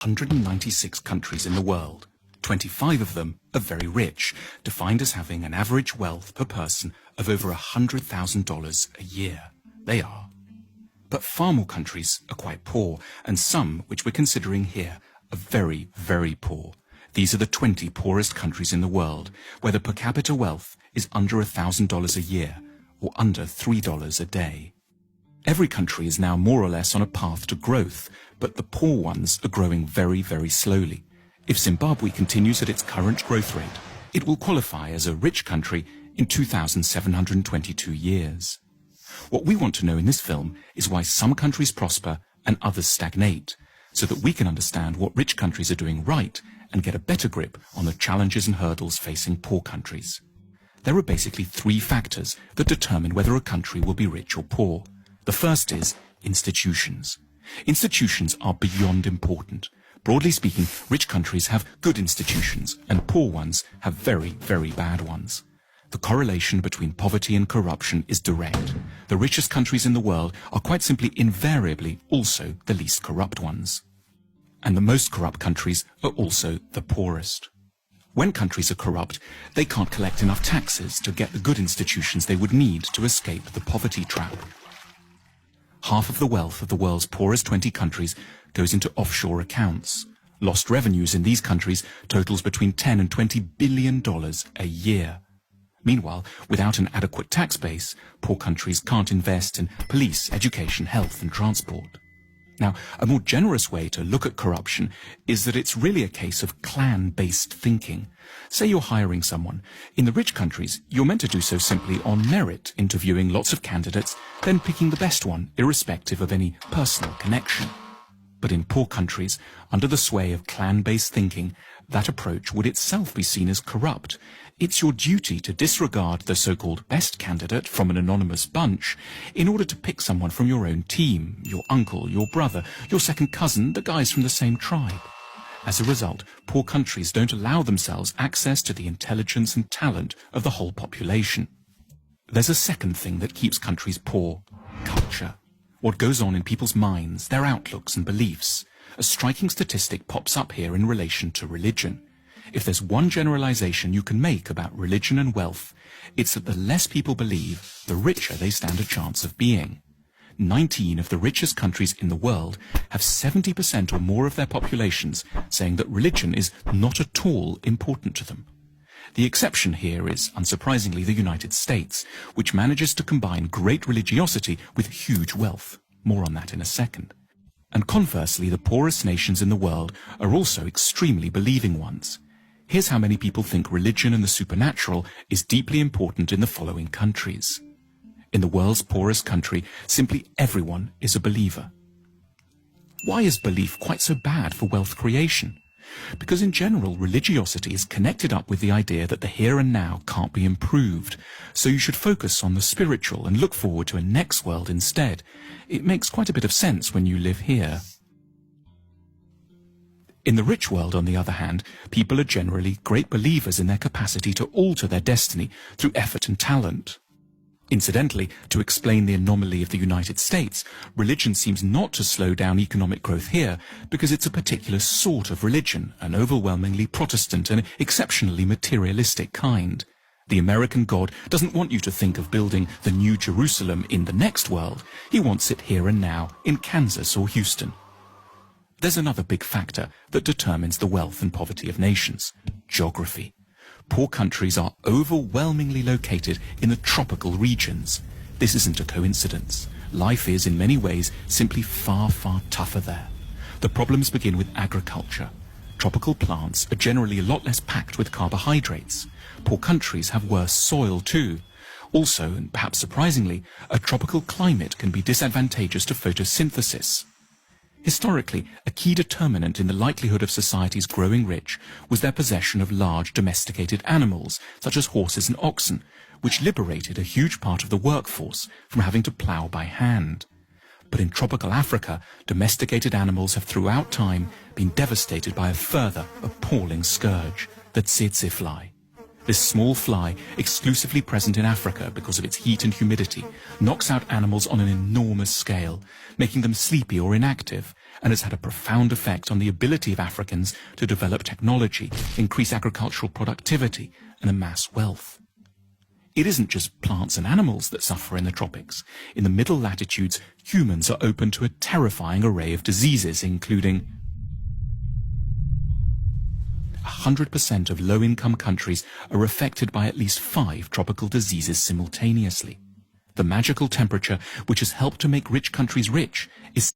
196 countries in the world. 25 of them are very rich, defined as having an average wealth per person of over $100,000 a year. They are. But far more countries are quite poor, and some, which we're considering here, are very, very poor. These are the 20 poorest countries in the world, where the per capita wealth is under $1,000 a year, or under $3 a day. Every country is now more or less on a path to growth, but the poor ones are growing very, very slowly. If Zimbabwe continues at its current growth rate, it will qualify as a rich country in 2,722 years. What we want to know in this film is why some countries prosper and others stagnate, so that we can understand what rich countries are doing right and get a better grip on the challenges and hurdles facing poor countries. There are basically three factors that determine whether a country will be rich or poor. The first is institutions. Institutions are beyond important. Broadly speaking, rich countries have good institutions and poor ones have very, very bad ones. The correlation between poverty and corruption is direct. The richest countries in the world are quite simply invariably also the least corrupt ones. And the most corrupt countries are also the poorest. When countries are corrupt, they can't collect enough taxes to get the good institutions they would need to escape the poverty trap. Half of the wealth of the world's poorest 20 countries goes into offshore accounts. Lost revenues in these countries totals between $10 and $20 billion a year. Meanwhile, without an adequate tax base, poor countries can't invest in police, education, health and transport. Now, a more generous way to look at corruption is that it's really a case of clan-based thinking. Say you're hiring someone. In the rich countries, you're meant to do so simply on merit, interviewing lots of candidates, then picking the best one, irrespective of any personal connection. But in poor countries, under the sway of clan-based thinking, that approach would itself be seen as corrupt. It's your duty to disregard the so-called best candidate from an anonymous bunch in order to pick someone from your own team, your uncle, your brother, your second cousin, the guys from the same tribe. As a result, poor countries don't allow themselves access to the intelligence and talent of the whole population. There's a second thing that keeps countries poor: culture. What goes on in people's minds, their outlooks and beliefs. A striking statistic pops up here in relation to religion. If there's one generalization you can make about religion and wealth, it's that the less people believe, the richer they stand a chance of being. 19 of the richest countries in the world have 70% or more of their populations saying that religion is not at all important to them. The exception here is, unsurprisingly, the United States, which manages to combine great religiosity with huge wealth. More on that in a second. And conversely, the poorest nations in the world are also extremely believing ones. Here's how many people think religion and the supernatural is deeply important in the following countries. In the world's poorest country, simply everyone is a believer. Why is belief quite so bad for wealth creation? Because in general, religiosity is connected up with the idea that the here and now can't be improved, so you should focus on the spiritual and look forward to a next world instead. It makes quite a bit of sense when you live here. In the rich world, on the other hand, people are generally great believers in their capacity to alter their destiny through effort and talent. Incidentally, to explain the anomaly of the United States, religion seems not to slow down economic growth here because it's a particular sort of religion, an overwhelmingly Protestant and exceptionally materialistic kind. The American God doesn't want you to think of building the New Jerusalem in the next world. He wants it here and now, in Kansas or Houston. There's another big factor that determines the wealth and poverty of nations: geography. Poor countries are overwhelmingly located in the tropical regions. This isn't a coincidence. Life is, in many ways, simply far, far tougher there. The problems begin with agriculture. Tropical plants are generally a lot less packed with carbohydrates. Poor countries have worse soil too. Also, and perhaps surprisingly, a tropical climate can be disadvantageous to photosynthesis. Historically, a key determinant in the likelihood of societies growing rich was their possession of large domesticated animals, such as horses and oxen, which liberated a huge part of the workforce from having to plough by hand. But in tropical Africa, domesticated animals have throughout time been devastated by a further appalling scourge, the tsetse fly. This small fly, exclusively present in Africa because of its heat and humidity, knocks out animals on an enormous scale, making them sleepy or inactive, and has had a profound effect on the ability of Africans to develop technology, increase agricultural productivity, and amass wealth. It isn't just plants and animals that suffer in the tropics. In the middle latitudes, humans are open to a terrifying array of diseases, including 100% of low-income countries are affected by at least 5 tropical diseases simultaneously. The magical temperature, which has helped to make rich countries rich, is